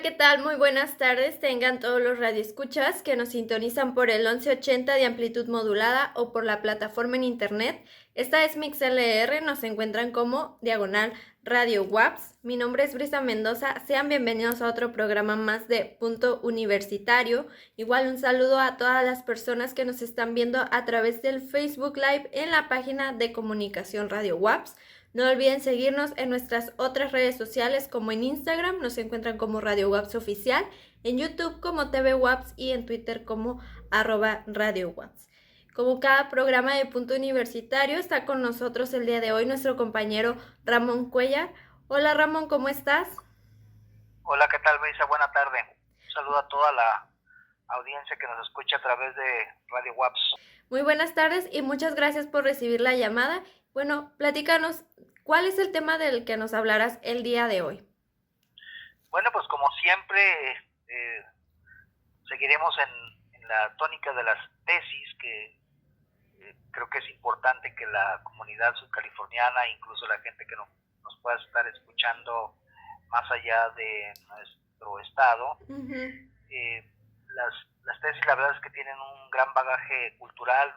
Hola, ¿qué tal? Muy buenas tardes. Tengan todos los radioescuchas que nos sintonizan por el 1180 de amplitud modulada o por la plataforma en internet. Esta es MixLR, nos encuentran como diagonal Radio WAPS. Mi nombre es Brisa Mendoza. Sean bienvenidos a otro programa más de Punto Universitario. Igual un saludo a todas las personas que nos están viendo a través del Facebook Live en la página de comunicación Radio WAPS. No olviden seguirnos en nuestras otras redes sociales como en Instagram, nos encuentran como Radio Waps Oficial, en YouTube como TV Waps y en Twitter como @Radio Waps. Como cada programa de Punto Universitario, está con nosotros el día de hoy nuestro compañero Ramón Cuellar. Hola Ramón, ¿cómo estás? Hola, ¿qué tal, Brisa? Buena tarde. Un saludo a toda la audiencia que nos escucha a través de Radio WAPS. Muy buenas tardes y muchas gracias por recibir la llamada. Bueno, platícanos, ¿cuál es el tema del que nos hablarás el día de hoy? Bueno, pues como siempre, seguiremos en la tónica de las tesis, que creo que es importante que la comunidad subcaliforniana, incluso la gente que nos pueda estar escuchando más allá de nuestro estado, las tesis la verdad es que tienen un gran bagaje cultural,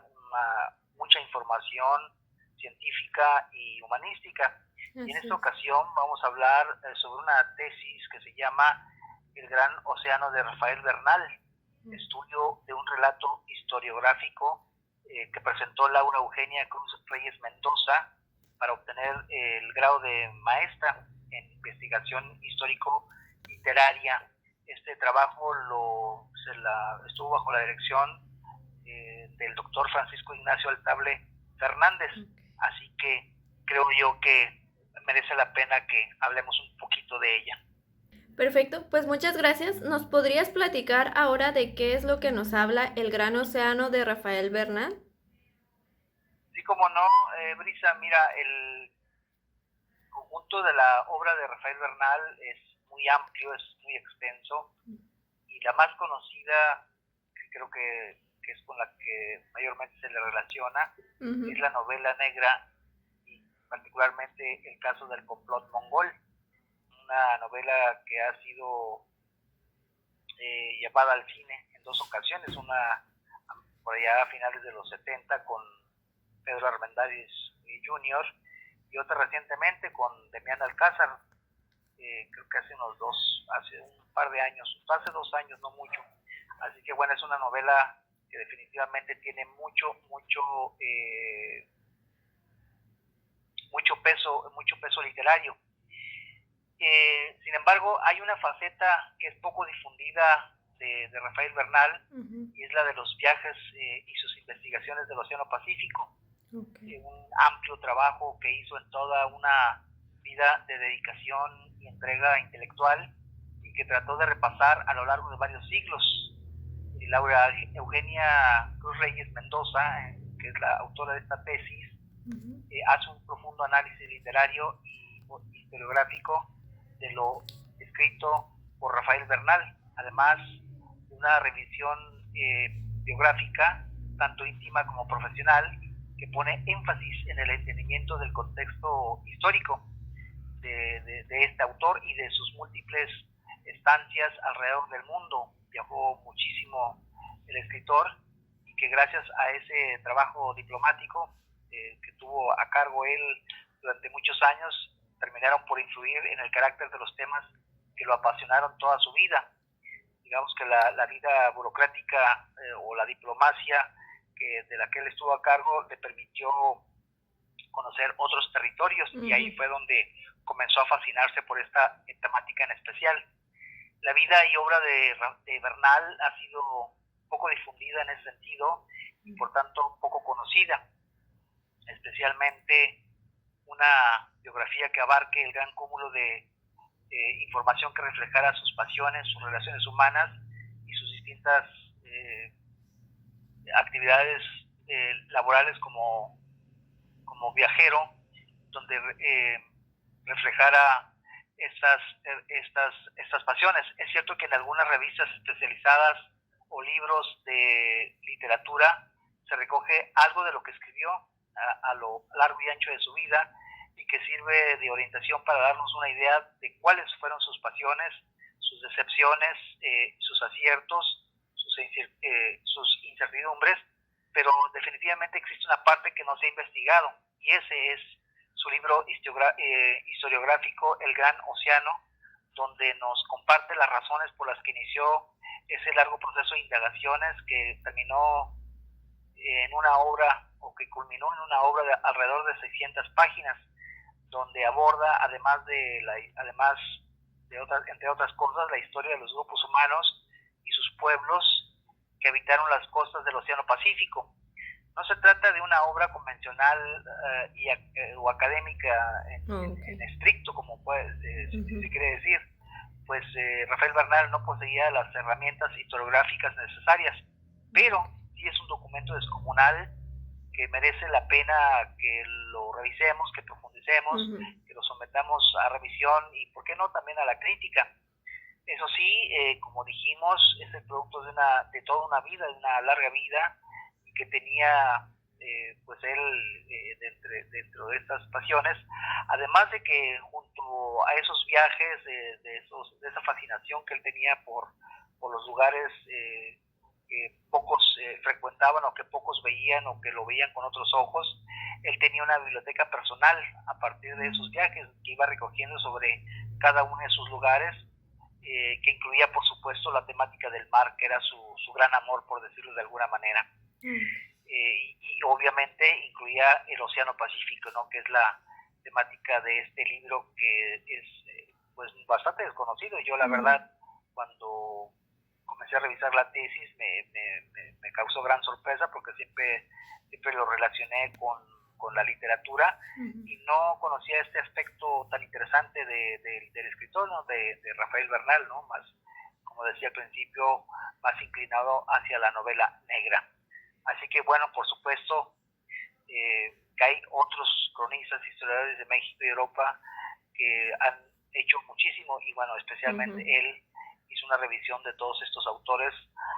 mucha información científica y humanística. Y en esta ocasión vamos a hablar sobre una tesis que se llama El Gran Océano de Rafael Bernal, estudio de un relato historiográfico que presentó Laura Eugenia Cruz Reyes Mendoza para obtener el grado de maestra en investigación histórico-literaria. Este trabajo estuvo bajo la dirección del doctor Francisco Ignacio Altable Fernández, así que creo yo que merece la pena que hablemos un poquito de ella. Perfecto, pues muchas gracias. ¿Nos podrías platicar ahora de qué es lo que nos habla El Gran Océano de Rafael Bernal? Sí, como no, Brisa, mira, el conjunto de la obra de Rafael Bernal es muy amplio, es muy extenso, y la más conocida, que creo que es con la que mayormente se le relaciona, es la novela negra, y particularmente el caso del complot mongol, una novela que ha sido llevada al cine en dos ocasiones, una por allá a finales de los 70 con Pedro Armendáriz Jr. y otra recientemente con Demián Alcázar, creo que hace un par de años, hace 2 años, no mucho. Así que bueno, es una novela que definitivamente tiene mucho peso literario. Sin embargo, hay una faceta que es poco difundida de Rafael Bernal, y es la de los viajes y sus investigaciones del Océano Pacífico. Un amplio trabajo que hizo en toda una vida de dedicación y entrega intelectual, y que trató de repasar a lo largo de varios siglos. Laura Eugenia Cruz Reyes Mendoza, que es la autora de esta tesis, hace un profundo análisis literario y historiográfico de lo escrito por Rafael Bernal, además de una revisión biográfica, tanto íntima como profesional, que pone énfasis en el entendimiento del contexto histórico de este autor y de sus múltiples estancias alrededor del mundo. Viajó muchísimo el escritor, y que gracias a ese trabajo diplomático que tuvo a cargo él durante muchos años, terminaron por influir en el carácter de los temas que lo apasionaron toda su vida. Digamos que la vida burocrática o la diplomacia de la que él estuvo a cargo le permitió conocer otros territorios, y ahí fue donde comenzó a fascinarse por esta temática en especial. La vida y obra de Bernal ha sido poco difundida en ese sentido, y por tanto poco conocida, especialmente una biografía que abarque el gran cúmulo de información que reflejara sus pasiones, sus relaciones humanas y sus distintas actividades laborales como viajero, donde reflejara estas pasiones. Es cierto que en algunas revistas especializadas o libros de literatura se recoge algo de lo que escribió a lo largo y ancho de su vida, y que sirve de orientación para darnos una idea de cuáles fueron sus pasiones, sus sus decepciones, sus aciertos, sus incertidumbres, pero definitivamente existe una parte que no se ha investigado, y ese es su libro historiográfico El Gran Océano, donde nos comparte las razones por las que inició ese largo proceso de indagaciones que terminó en una obra, o que culminó en una obra de alrededor de 600 páginas, donde aborda, entre otras cosas, la historia de los grupos humanos y sus pueblos que habitaron las costas del Océano Pacífico. No se trata de una obra convencional o académica en estricto, como se quiere decir, pues Rafael Bernal no poseía las herramientas historiográficas necesarias, pero sí es un documento descomunal que merece la pena que lo revisemos, que profundicemos, que lo sometamos a revisión y, ¿por qué no?, también a la crítica. Eso sí, como dijimos, es el producto de toda una vida, de una larga vida, y que tenía pues él dentro de estas pasiones, además de que junto a esos viajes, de esa fascinación que él tenía por los lugares que pocos frecuentaban, o que pocos veían, o que lo veían con otros ojos, él tenía una biblioteca personal a partir de esos viajes, que iba recogiendo sobre cada uno de sus lugares, que incluía, por supuesto, la temática del mar, que era su gran amor, por decirlo de alguna manera. Y obviamente incluía el Océano Pacífico, ¿no?, que es la temática de este libro, que es pues bastante desconocido. Yo, la verdad, cuando comencé a revisar la tesis, me causó gran sorpresa, porque siempre lo relacioné con la literatura, y no conocía este aspecto tan interesante del escritor, ¿no?, de Rafael Bernal, ¿no?, más, como decía al principio, más inclinado hacia la novela negra. Así que, bueno, por supuesto, que hay otros cronistas, historiadores de México y Europa que han hecho muchísimo, y bueno, especialmente él hizo una revisión de todos estos autores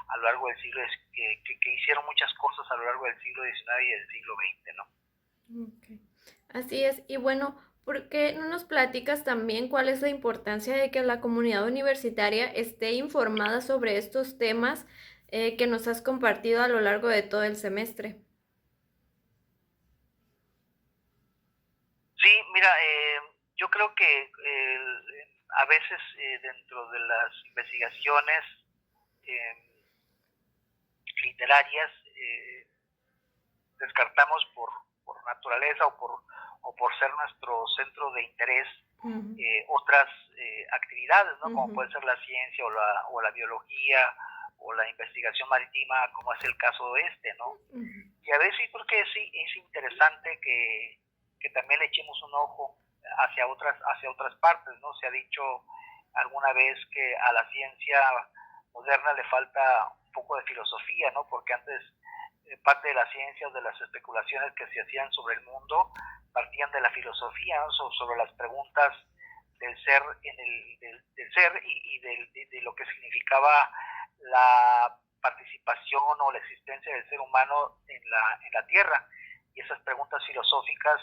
a lo largo del siglo, que hicieron muchas cosas a lo largo del siglo XIX y del siglo XX, ¿no? Okay. Así es. Y bueno, ¿por qué no nos platicas también cuál es la importancia de que la comunidad universitaria esté informada sobre estos temas que nos has compartido a lo largo de todo el semestre? Sí, mira, yo creo que a veces dentro de las investigaciones literarias descartamos por naturaleza, o por ser nuestro centro de interés, otras actividades, ¿no? Como puede ser la ciencia, o la biología, o la investigación marítima, como es el caso ¿no? Y a veces creo que sí es interesante que también le echemos un ojo hacia otras partes, ¿no? Se ha dicho alguna vez que a la ciencia moderna le falta un poco de filosofía, ¿no? Porque antes parte de la ciencia, o de las especulaciones que se hacían sobre el mundo, partían de la filosofía, ¿no?, sobre las preguntas del ser, del ser, y de lo que significaba la participación o la existencia del ser humano en la Tierra. Y esas preguntas filosóficas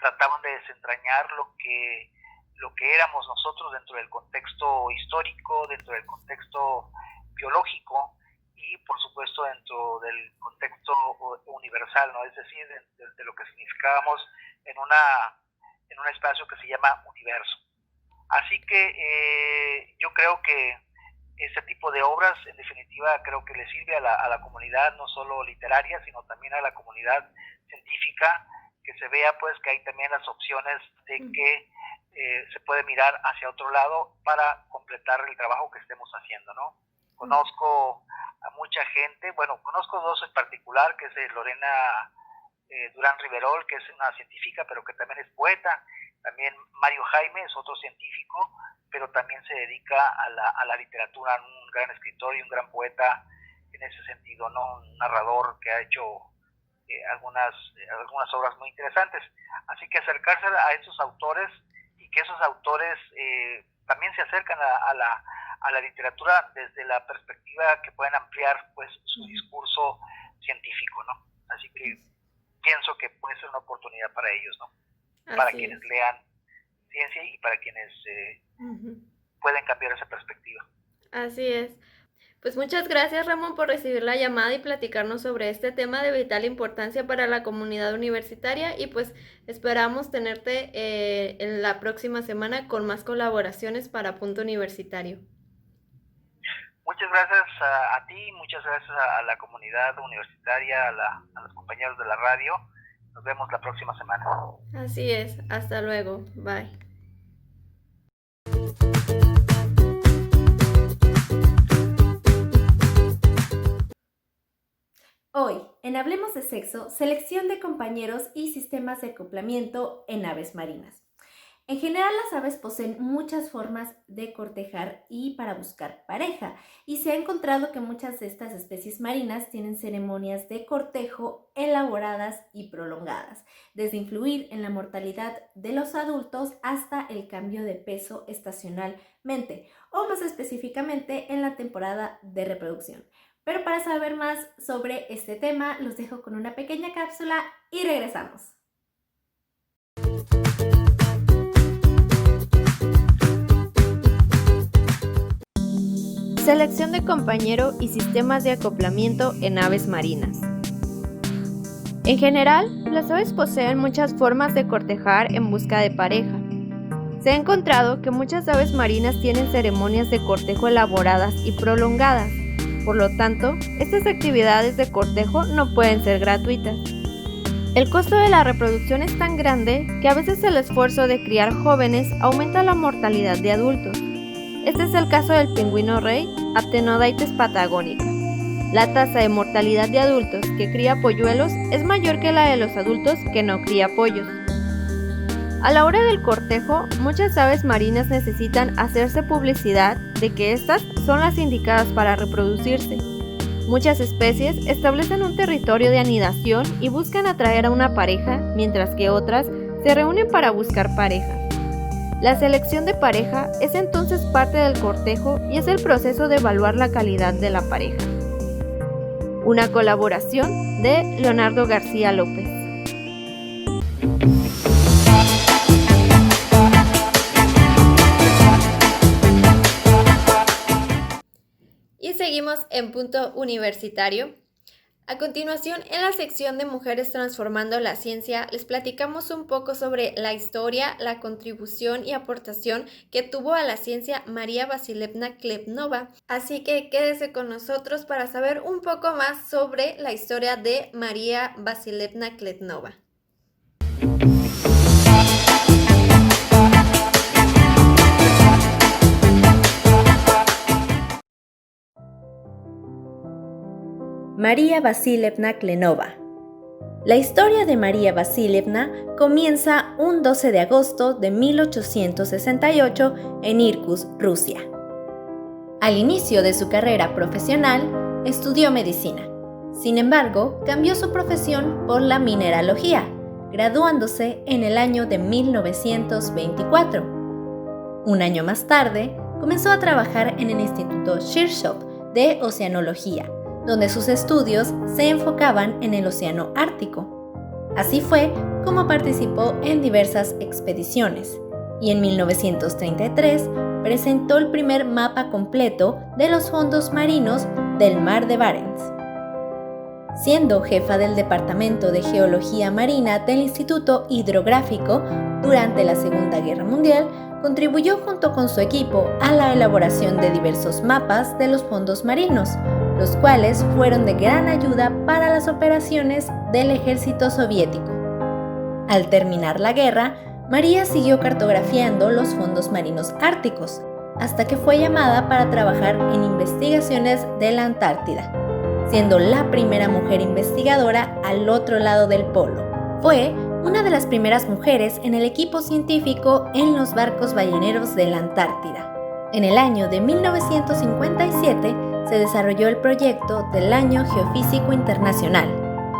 trataban de desentrañar lo que éramos nosotros dentro del contexto histórico, dentro del contexto biológico, y por supuesto dentro del contexto universal, ¿no? Es decir, de lo que significábamos en un espacio que se llama universo. Así que yo creo que este tipo de obras, en definitiva, creo que le sirve a la comunidad, no solo literaria, sino también a la comunidad científica, que se vea pues que hay también las opciones de que se puede mirar hacia otro lado para completar el trabajo que estemos haciendo, ¿no? Conozco a mucha gente, bueno, conozco dos en particular, que es Lorena Durán Riverol, que es una científica, pero que también es poeta. También Mario Jaime es otro científico, pero también se dedica a la literatura, un gran escritor y un gran poeta en ese sentido, ¿no? Un narrador que ha hecho algunas obras muy interesantes. Así que acercarse a estos autores, y que esos autores también se acercan a la literatura desde la perspectiva que pueden ampliar pues su discurso científico, ¿no? Así que pienso que puede ser una oportunidad para ellos, ¿no? Para quienes lean ciencia, y para quienes pueden cambiar esa perspectiva. Así es. Pues muchas gracias, Ramón, por recibir la llamada y platicarnos sobre este tema de vital importancia para la comunidad universitaria, y pues esperamos tenerte en la próxima semana con más colaboraciones para Punto Universitario. Muchas gracias a ti, muchas gracias a la comunidad universitaria, a los compañeros de la radio. Nos vemos la próxima semana. Así es, hasta luego, bye. Hoy, en Hablemos de Sexo, selección de compañeros y sistemas de acoplamiento en aves marinas. En general, las aves poseen muchas formas de cortejar y para buscar pareja, y se ha encontrado que muchas de estas especies marinas tienen ceremonias de cortejo elaboradas y prolongadas, desde influir en la mortalidad de los adultos hasta el cambio de peso estacionalmente, o más específicamente en la temporada de reproducción. Pero para saber más sobre este tema, los dejo con una pequeña cápsula y regresamos. Selección de compañero y sistemas de acoplamiento en aves marinas. En general, las aves poseen muchas formas de cortejar en busca de pareja. Se ha encontrado que muchas aves marinas tienen ceremonias de cortejo elaboradas y prolongadas. Por lo tanto, estas actividades de cortejo no pueden ser gratuitas. El costo de la reproducción es tan grande que a veces el esfuerzo de criar jóvenes aumenta la mortalidad de adultos. Este es el caso del pingüino rey, Aptenodaites patagónica. La tasa de mortalidad de adultos que cría polluelos es mayor que la de los adultos que no cría pollos. A la hora del cortejo, muchas aves marinas necesitan hacerse publicidad de que estas son las indicadas para reproducirse. Muchas especies establecen un territorio de anidación y buscan atraer a una pareja, mientras que otras se reúnen para buscar pareja. La selección de pareja es entonces parte del cortejo y es el proceso de evaluar la calidad de la pareja. Una colaboración de Leonardo García López. Y seguimos en Punto Universitario. A continuación, en la sección de Mujeres Transformando la Ciencia, les platicamos un poco sobre la historia, la contribución y aportación que tuvo a la ciencia María Vasilievna Klepnova. Así que quédese con nosotros para saber un poco más sobre la historia de María Vasilievna Klepnova. María Vasilievna Klepnova. La historia de María Vasilievna comienza un 12 de agosto de 1868 en Irkutsk, Rusia. Al inicio de su carrera profesional, estudió medicina. Sin embargo, cambió su profesión por la mineralogía, graduándose en el año de 1924. Un año más tarde, comenzó a trabajar en el Instituto Shirshov de Oceanología, donde sus estudios se enfocaban en el Océano Ártico. Así fue como participó en diversas expediciones y en 1933 presentó el primer mapa completo de los fondos marinos del Mar de Barents. Siendo jefa del Departamento de Geología Marina del Instituto Hidrográfico durante la Segunda Guerra Mundial, contribuyó junto con su equipo a la elaboración de diversos mapas de los fondos marinos, los cuales fueron de gran ayuda para las operaciones del ejército soviético. Al terminar la guerra, María siguió cartografiando los fondos marinos árticos, hasta que fue llamada para trabajar en investigaciones de la Antártida, siendo la primera mujer investigadora al otro lado del polo. Fue una de las primeras mujeres en el equipo científico en los barcos balleneros de la Antártida. En el año de 1957 se desarrolló el proyecto del Año Geofísico Internacional,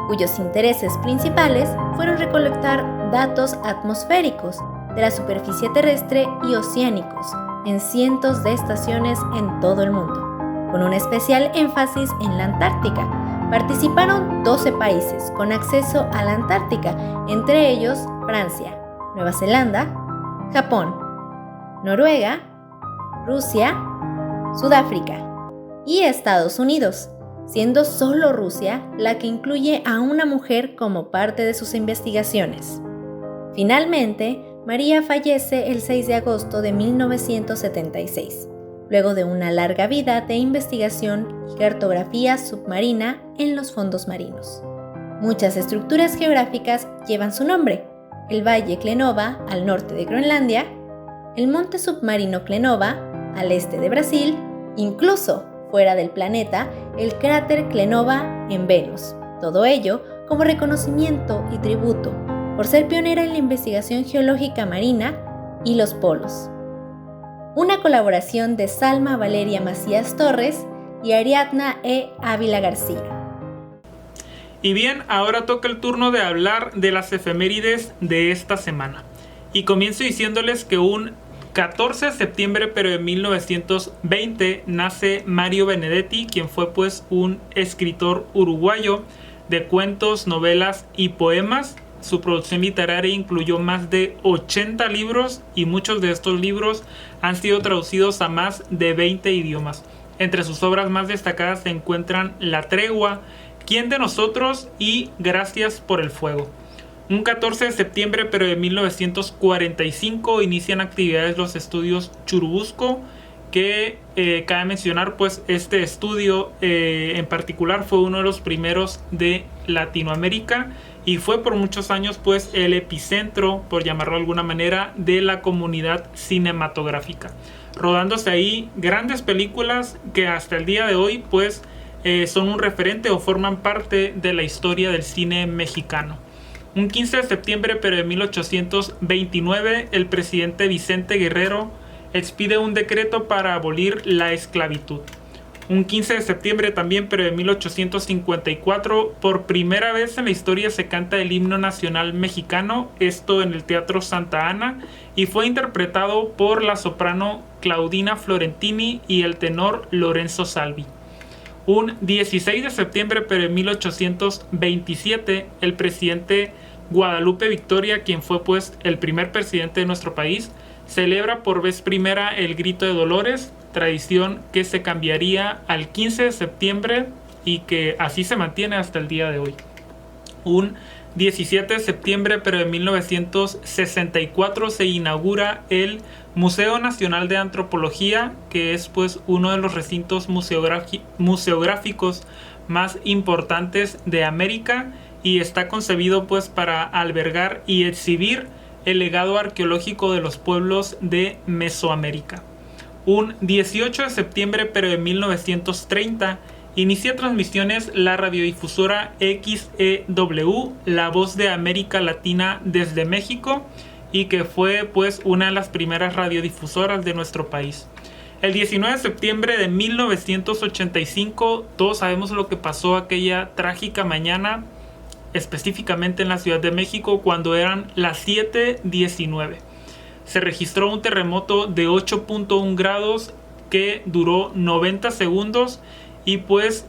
cuyos intereses principales fueron recolectar datos atmosféricos de la superficie terrestre y oceánicos en cientos de estaciones en todo el mundo, con un especial énfasis en la Antártica. Participaron 12 países con acceso a la Antártica, entre ellos Francia, Nueva Zelanda, Japón, Noruega, Rusia, Sudáfrica y Estados Unidos, siendo solo Rusia la que incluye a una mujer como parte de sus investigaciones. Finalmente, María fallece el 6 de agosto de 1976, luego de una larga vida de investigación y cartografía submarina en los fondos marinos. Muchas estructuras geográficas llevan su nombre: el Valle Klenova al norte de Groenlandia, el monte submarino Klenova al este de Brasil, incluso fuera del planeta, el cráter Klenova en Venus. Todo ello como reconocimiento y tributo por ser pionera en la investigación geológica marina y los polos. Una colaboración de Salma Valeria Macías Torres y Ariadna E. Ávila García. Y bien, ahora toca el turno de hablar de las efemérides de esta semana. Y comienzo diciéndoles que un 14 de septiembre pero de 1920 nace Mario Benedetti, quien fue pues un escritor uruguayo de cuentos, novelas y poemas. Su producción literaria incluyó más de 80 libros y muchos de estos libros han sido traducidos a más de 20 idiomas. Entre sus obras más destacadas se encuentran La Tregua, ¿Quién de nosotros? Y Gracias por el fuego. Un 14 de septiembre pero de 1945 inician actividades los estudios Churubusco, que cabe mencionar pues este estudio en particular fue uno de los primeros de Latinoamérica y fue por muchos años pues el epicentro, por llamarlo de alguna manera, de la comunidad cinematográfica, rodándose ahí grandes películas que hasta el día de hoy pues son un referente o forman parte de la historia del cine mexicano. Un 15 de septiembre pero de 1829 el presidente Vicente Guerrero expide un decreto para abolir la esclavitud. Un 15 de septiembre también pero de 1854 por primera vez en la historia se canta el himno nacional mexicano, esto en el Teatro Santa Ana, y fue interpretado por la soprano Claudina Florentini y el tenor Lorenzo Salvi. Un 16 de septiembre pero de 1827 el presidente Guadalupe Victoria, quien fue pues el primer presidente de nuestro país, celebra por vez primera el Grito de Dolores, tradición que se cambiaría al 15 de septiembre y que así se mantiene hasta el día de hoy. Un 17 de septiembre pero de 1964 se inaugura el Museo Nacional de Antropología, que es pues uno de los recintos museográficos más importantes de América y está concebido pues para albergar y exhibir el legado arqueológico de los pueblos de Mesoamérica. Un 18 de septiembre pero de 1930 inicia transmisiones la radiodifusora XEW, La Voz de América Latina desde México, y que fue pues una de las primeras radiodifusoras de nuestro país. El 19 de septiembre de 1985, todos sabemos lo que pasó aquella trágica mañana, específicamente en la Ciudad de México, cuando eran las 7:19. Se registró un terremoto de 8.1 grados que duró 90 segundos y pues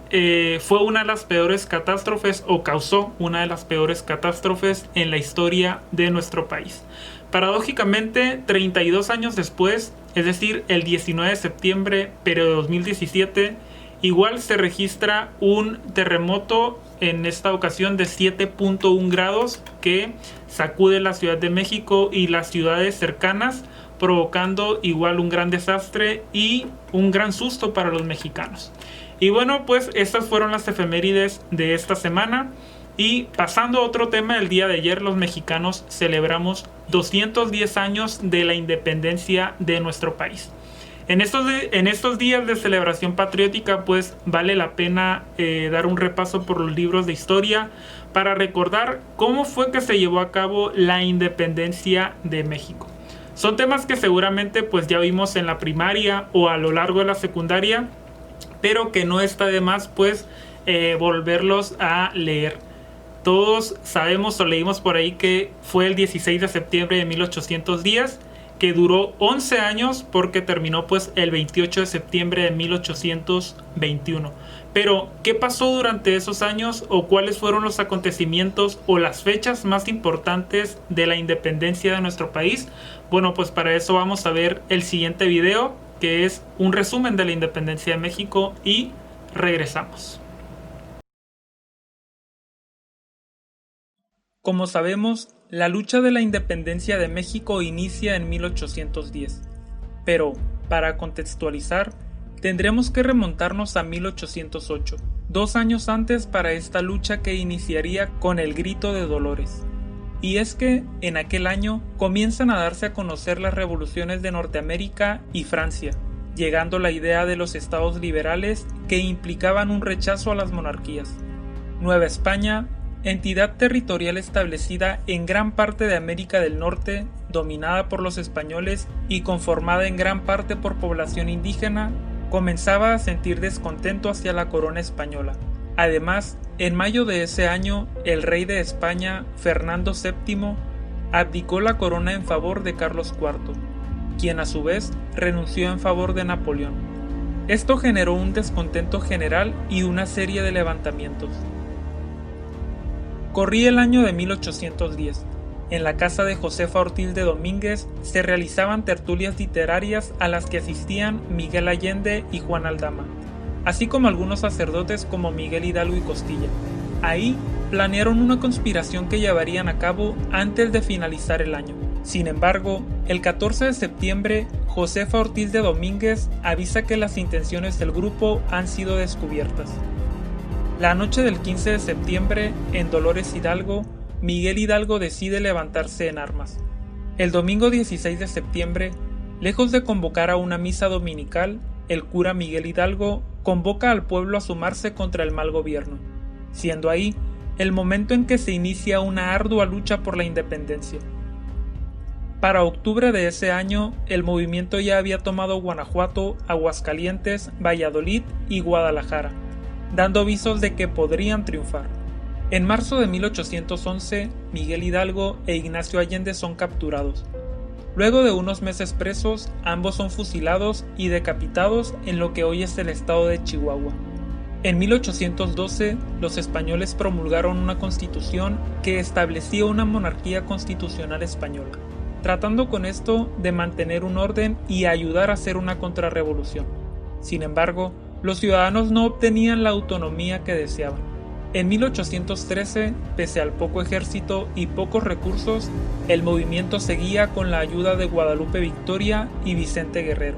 fue una de las peores catástrofes o causó una de las peores catástrofes en la historia de nuestro país. Paradójicamente, 32 años después, es decir, el 19 de septiembre pero de 2017, igual se registra un terremoto, en esta ocasión de 7.1 grados, que sacude la Ciudad de México y las ciudades cercanas, provocando igual un gran desastre y un gran susto para los mexicanos. Y bueno, pues estas fueron las efemérides de esta semana. Y pasando a otro tema, el día de ayer los mexicanos celebramos 210 años de la independencia de nuestro país. En estos días de celebración patriótica, pues vale la pena dar un repaso por los libros de historia para recordar cómo fue que se llevó a cabo la independencia de México. Son temas que seguramente pues ya vimos en la primaria o a lo largo de la secundaria, pero que no está de más pues volverlos a leer. Todos sabemos o leímos por ahí que fue el 16 de septiembre de 1810, que duró 11 años porque terminó pues el 28 de septiembre de 1821. Pero, ¿qué pasó durante esos años o cuáles fueron los acontecimientos o las fechas más importantes de la independencia de nuestro país? Bueno, pues para eso vamos a ver el siguiente video, que es un resumen de la independencia de México y regresamos. Como sabemos, la lucha de la independencia de México inicia en 1810, pero, para contextualizar, tendremos que remontarnos a 1808, 2 años antes para esta lucha que iniciaría con el Grito de Dolores. Y es que, en aquel año, comienzan a darse a conocer las revoluciones de Norteamérica y Francia, llegando la idea de los estados liberales que implicaban un rechazo a las monarquías. Nueva España, entidad territorial establecida en gran parte de América del Norte, dominada por los españoles y conformada en gran parte por población indígena, comenzaba a sentir descontento hacia la corona española. Además, en mayo de ese año, el rey de España, Fernando VII, abdicó la corona en favor de Carlos IV, quien a su vez renunció en favor de Napoleón. Esto generó un descontento general y una serie de levantamientos. Corría el año de 1810. En la casa de Josefa Ortiz de Domínguez se realizaban tertulias literarias a las que asistían Miguel Allende y Juan Aldama, así como algunos sacerdotes como Miguel Hidalgo y Costilla. Ahí planearon una conspiración que llevarían a cabo antes de finalizar el año. Sin embargo, el 14 de septiembre, Josefa Ortiz de Domínguez avisa que las intenciones del grupo han sido descubiertas. La noche del 15 de septiembre, en Dolores Hidalgo, Miguel Hidalgo decide levantarse en armas. El domingo 16 de septiembre, lejos de convocar a una misa dominical, el cura Miguel Hidalgo convoca al pueblo a sumarse contra el mal gobierno, siendo ahí el momento en que se inicia una ardua lucha por la independencia. Para octubre de ese año, el movimiento ya había tomado Guanajuato, Aguascalientes, Valladolid y Guadalajara, dando visos de que podrían triunfar. En marzo de 1811, Miguel Hidalgo e Ignacio Allende son capturados. Luego de unos meses presos, ambos son fusilados y decapitados en lo que hoy es el estado de Chihuahua. En 1812, los españoles promulgaron una constitución que establecía una monarquía constitucional española, tratando con esto de mantener un orden y ayudar a hacer una contrarrevolución. Sin embargo, los ciudadanos no obtenían la autonomía que deseaban. En 1813, pese al poco ejército y pocos recursos, el movimiento seguía con la ayuda de Guadalupe Victoria y Vicente Guerrero.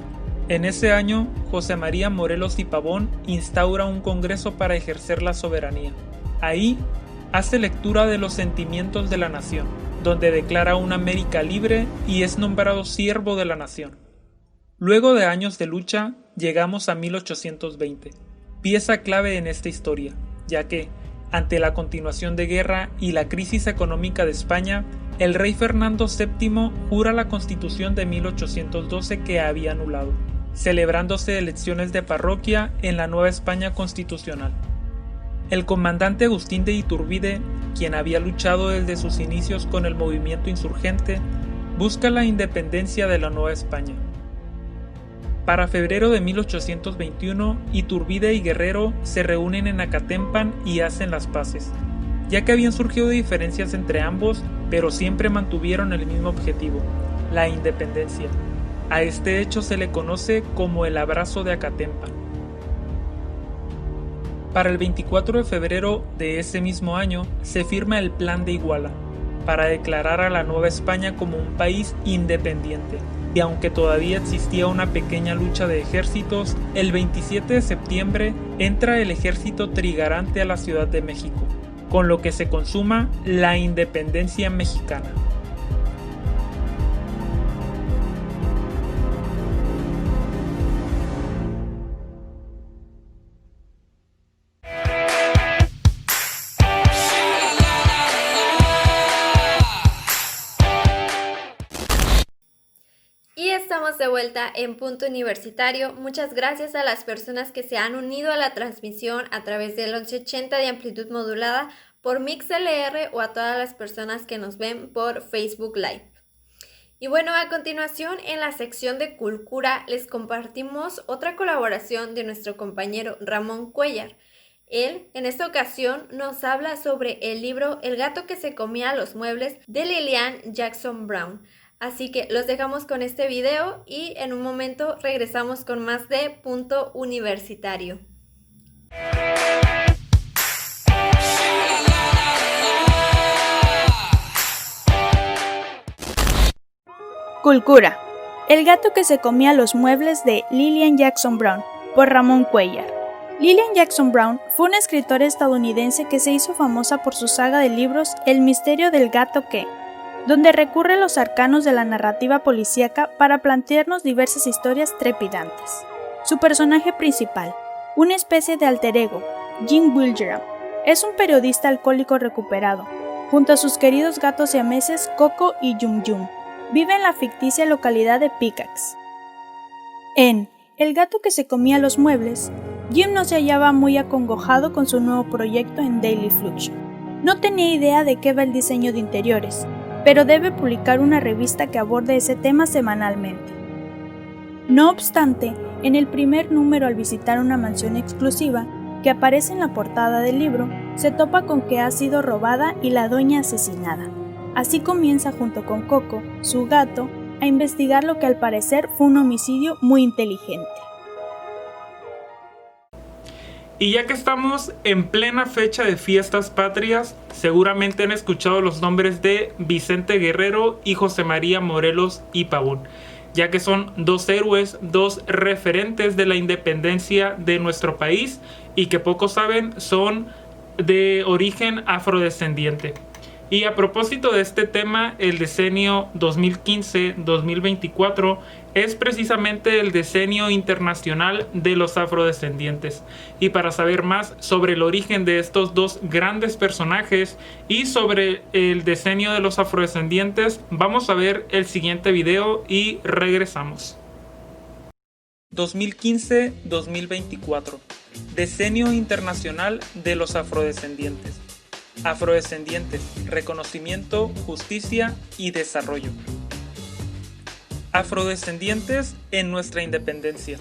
En ese año, José María Morelos y Pavón instaura un congreso para ejercer la soberanía. Ahí, hace lectura de los sentimientos de la nación, donde declara una América libre y es nombrado siervo de la nación. Luego de años de lucha, llegamos a 1820, pieza clave en esta historia, ya que, ante la continuación de guerra y la crisis económica de España, el rey Fernando VII jura la Constitución de 1812 que había anulado, celebrándose elecciones de parroquia en la Nueva España constitucional. El comandante Agustín de Iturbide, quien había luchado desde sus inicios con el movimiento insurgente, busca la independencia de la Nueva España. Para febrero de 1821, Iturbide y Guerrero se reúnen en Acatempan y hacen las paces, ya que habían surgido diferencias entre ambos, pero siempre mantuvieron el mismo objetivo, la independencia. A este hecho se le conoce como el Abrazo de Acatempan. Para el 24 de febrero de ese mismo año se firma el Plan de Iguala, para declarar a la Nueva España como un país independiente. Y aunque todavía existía una pequeña lucha de ejércitos, el 27 de septiembre entra el ejército trigarante a la Ciudad de México, con lo que se consuma la independencia mexicana. Estamos de vuelta en Punto Universitario. Muchas gracias a las personas que se han unido a la transmisión a través del 1180 de amplitud modulada por MixLR o a todas las personas que nos ven por Facebook Live. Y bueno, a continuación en la sección de Cultura les compartimos otra colaboración de nuestro compañero Ramón Cuellar. Él, en esta ocasión, nos habla sobre el libro El gato que se comía los muebles de Lillian Jackson Brown. Así que los dejamos con este video y en un momento regresamos con más de Punto Universitario. Culcura. El gato que se comía los muebles de Lillian Jackson Brown, por Ramón Cuellar. Lillian Jackson Brown fue una escritora estadounidense que se hizo famosa por su saga de libros El misterio del gato que, donde recurre a los arcanos de la narrativa policíaca para plantearnos diversas historias trepidantes. Su personaje principal, una especie de alter ego, Jim Wilgeram, es un periodista alcohólico recuperado, junto a sus queridos gatos siameses Coco y Yum Yum. Vive en la ficticia localidad de Picax. En El gato que se comía los muebles, Jim no se hallaba muy acongojado con su nuevo proyecto en Daily Fluxion. No tenía idea de qué va el diseño de interiores, pero debe publicar una revista que aborde ese tema semanalmente. No obstante, en el primer número, al visitar una mansión exclusiva que aparece en la portada del libro, se topa con que ha sido robada y la dueña asesinada. Así comienza, junto con Coco, su gato, a investigar lo que al parecer fue un homicidio muy inteligente. Y ya que estamos en plena fecha de fiestas patrias, seguramente han escuchado los nombres de Vicente Guerrero y José María Morelos y Pavón, ya que son dos héroes, dos referentes de la independencia de nuestro país y que pocos saben son de origen afrodescendiente. Y a propósito de este tema, el decenio 2015-2024 es precisamente el decenio internacional de los afrodescendientes. Y para saber más sobre el origen de estos dos grandes personajes y sobre el decenio de los afrodescendientes, vamos a ver el siguiente video y regresamos. 2015-2024, Decenio Internacional de los Afrodescendientes. Afrodescendientes, reconocimiento, justicia y desarrollo. Afrodescendientes en nuestra independencia.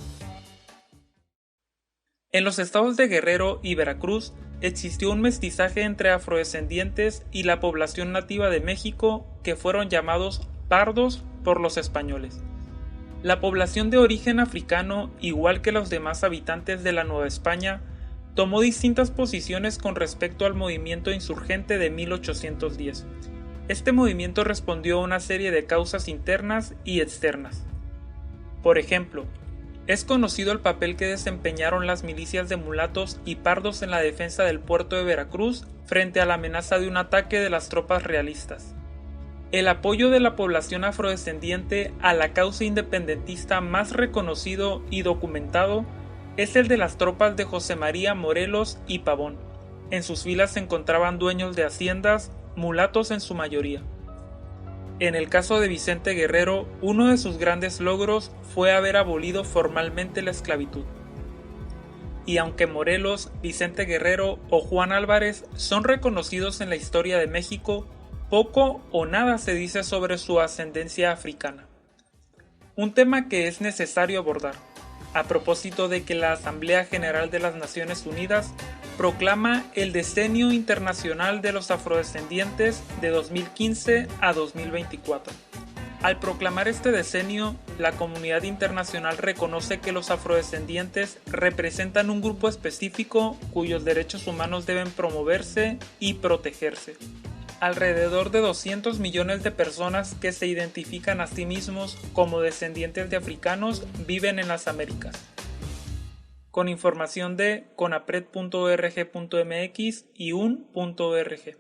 En los estados de Guerrero y Veracruz existió un mestizaje entre afrodescendientes y la población nativa de México que fueron llamados pardos por los españoles. La población de origen africano, igual que los demás habitantes de la Nueva España, tomó distintas posiciones con respecto al movimiento insurgente de 1810. Este movimiento respondió a una serie de causas internas y externas. Por ejemplo, es conocido el papel que desempeñaron las milicias de mulatos y pardos en la defensa del puerto de Veracruz frente a la amenaza de un ataque de las tropas realistas. El apoyo de la población afrodescendiente a la causa independentista más reconocido y documentado es el de las tropas de José María Morelos y Pavón. En sus filas se encontraban dueños de haciendas, mulatos en su mayoría. En el caso de Vicente Guerrero, uno de sus grandes logros fue haber abolido formalmente la esclavitud. Y aunque Morelos, Vicente Guerrero o Juan Álvarez son reconocidos en la historia de México, poco o nada se dice sobre su ascendencia africana. Un tema que es necesario abordar, a propósito de que la Asamblea General de las Naciones Unidas proclama el Decenio Internacional de los Afrodescendientes de 2015 a 2024. Al proclamar este decenio, la comunidad internacional reconoce que los afrodescendientes representan un grupo específico cuyos derechos humanos deben promoverse y protegerse. Alrededor de 200 millones de personas que se identifican a sí mismos como descendientes de africanos viven en las Américas. Con información de conapred.org.mx y un.org.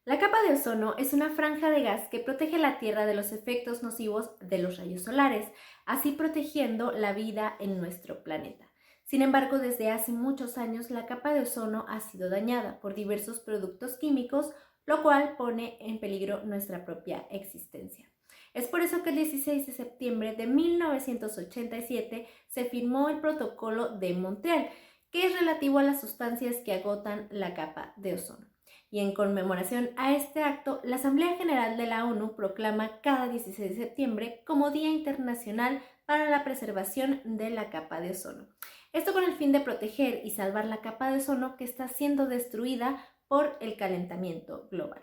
La capa de ozono es una franja de gas que protege la Tierra de los efectos nocivos de los rayos solares, así protegiendo la vida en nuestro planeta. Sin embargo, desde hace muchos años la capa de ozono ha sido dañada por diversos productos químicos, lo cual pone en peligro nuestra propia existencia. Es por eso que el 16 de septiembre de 1987 se firmó el Protocolo de Montreal, que es relativo a las sustancias que agotan la capa de ozono. Y en conmemoración a este acto, la Asamblea General de la ONU proclama cada 16 de septiembre como Día Internacional para la Preservación de la Capa de Ozono. Esto con el fin de proteger y salvar la capa de ozono que está siendo destruida por el calentamiento global.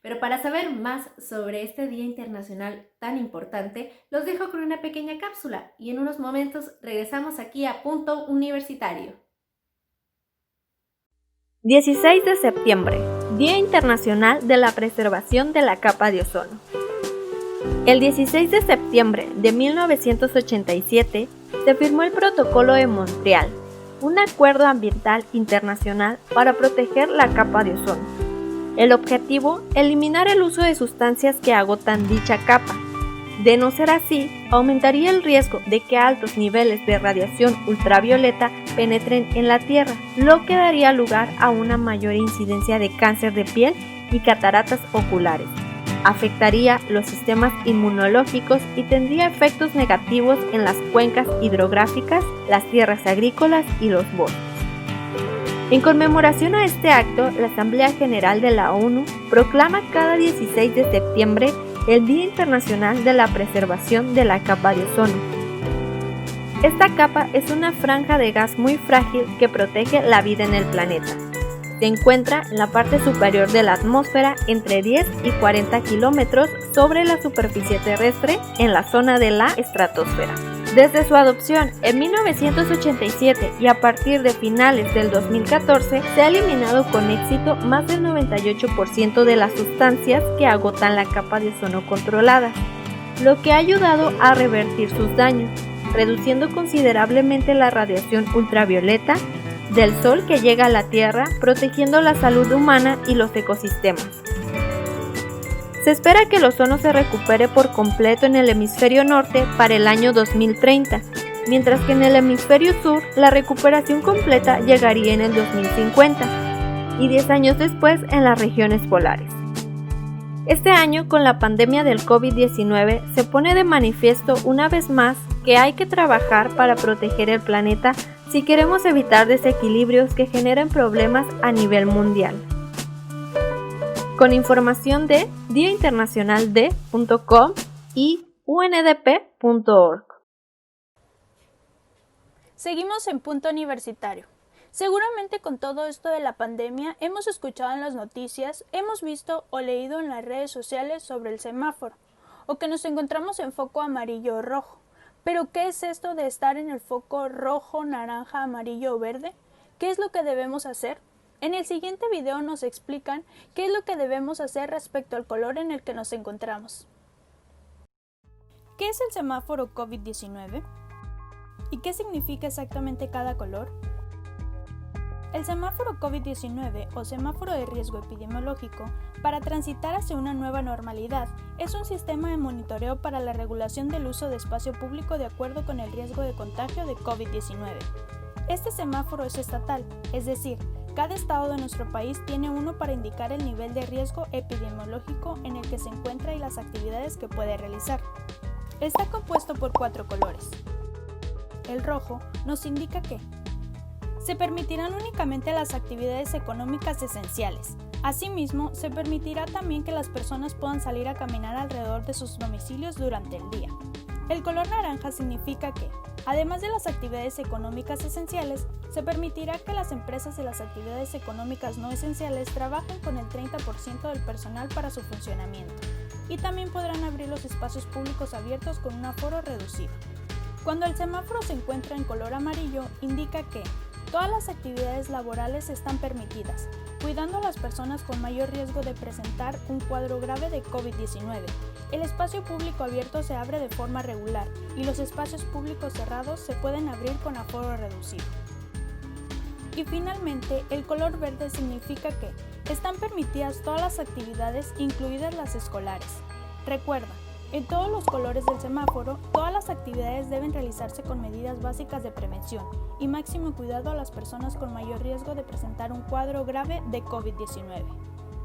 Pero para saber más sobre este Día Internacional tan importante, los dejo con una pequeña cápsula y en unos momentos regresamos aquí a Punto Universitario. 16 de septiembre, Día Internacional de la Preservación de la Capa de Ozono. El 16 de septiembre de 1987 se firmó el Protocolo de Montreal, un acuerdo ambiental internacional para proteger la capa de ozono. El objetivo, eliminar el uso de sustancias que agotan dicha capa. De no ser así, aumentaría el riesgo de que altos niveles de radiación ultravioleta penetren en la Tierra, lo que daría lugar a una mayor incidencia de cáncer de piel y cataratas oculares. Afectaría los sistemas inmunológicos y tendría efectos negativos en las cuencas hidrográficas, las tierras agrícolas y los bosques. En conmemoración a este acto, la Asamblea General de la ONU proclama cada 16 de septiembre el Día Internacional de la Preservación de la Capa de Ozono. Esta capa es una franja de gas muy frágil que protege la vida en el planeta. Se encuentra en la parte superior de la atmósfera entre 10 y 40 kilómetros sobre la superficie terrestre en la zona de la estratosfera. Desde su adopción en 1987 y a partir de finales del 2014, se ha eliminado con éxito más del 98% de las sustancias que agotan la capa de ozono controlada, lo que ha ayudado a revertir sus daños, reduciendo considerablemente la radiación ultravioleta del sol que llega a la Tierra, protegiendo la salud humana y los ecosistemas. Se espera que el ozono se recupere por completo en el hemisferio norte para el año 2030, mientras que en el hemisferio sur la recuperación completa llegaría en el 2050 y 10 años después en las regiones polares. Este año, con la pandemia del COVID-19, se pone de manifiesto una vez más que hay que trabajar para proteger el planeta si queremos evitar desequilibrios que generen problemas a nivel mundial. Con información de diainternacionalde.com y undp.org. Seguimos en Punto Universitario. Seguramente con todo esto de la pandemia hemos escuchado en las noticias, hemos visto o leído en las redes sociales sobre el semáforo, o que nos encontramos en foco amarillo o rojo. Pero ¿qué es esto de estar en el foco rojo, naranja, amarillo o verde? ¿Qué es lo que debemos hacer? En el siguiente video nos explican qué es lo que debemos hacer respecto al color en el que nos encontramos. ¿Qué es el semáforo COVID-19? ¿Y qué significa exactamente cada color? El semáforo COVID-19 o semáforo de riesgo epidemiológico para transitar hacia una nueva normalidad es un sistema de monitoreo para la regulación del uso de espacio público de acuerdo con el riesgo de contagio de COVID-19. Este semáforo es estatal, es decir, cada estado de nuestro país tiene uno para indicar el nivel de riesgo epidemiológico en el que se encuentra y las actividades que puede realizar. Está compuesto por 4 colores. El rojo nos indica que se permitirán únicamente las actividades económicas esenciales. Asimismo, se permitirá también que las personas puedan salir a caminar alrededor de sus domicilios durante el día. El color naranja significa que, además de las actividades económicas esenciales, se permitirá que las empresas de las actividades económicas no esenciales trabajen con el 30% del personal para su funcionamiento, y también podrán abrir los espacios públicos abiertos con un aforo reducido. Cuando el semáforo se encuentra en color amarillo, indica que todas las actividades laborales están permitidas, cuidando a las personas con mayor riesgo de presentar un cuadro grave de COVID-19. El espacio público abierto se abre de forma regular y los espacios públicos cerrados se pueden abrir con aforo reducido. Y finalmente, el color verde significa que están permitidas todas las actividades, incluidas las escolares. Recuerda, en todos los colores del semáforo, todas las actividades deben realizarse con medidas básicas de prevención y máximo cuidado a las personas con mayor riesgo de presentar un cuadro grave de COVID-19.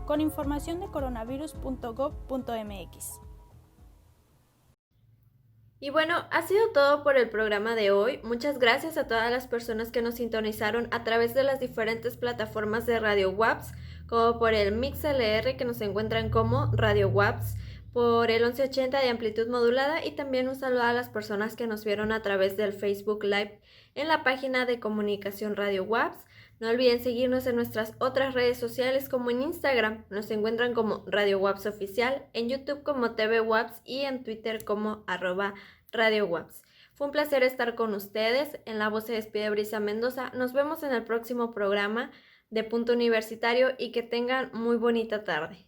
Con información de coronavirus.gov.mx. Y bueno, ha sido todo por el programa de hoy. Muchas gracias a todas las personas que nos sintonizaron a través de las diferentes plataformas de Radio WAPS, como por el MixLR, que nos encuentran como Radio WAPS, por el 1180 de amplitud modulada, y también un saludo a las personas que nos vieron a través del Facebook Live en la página de Comunicación Radio WAPS. No olviden seguirnos en nuestras otras redes sociales como en Instagram. Nos encuentran como Radio WAPS Oficial, en YouTube como TV WAPS y en Twitter como @Radio WAPS. Fue un placer estar con ustedes. En la voz se despide Brisa Mendoza. Nos vemos en el próximo programa de Punto Universitario y que tengan muy bonita tarde.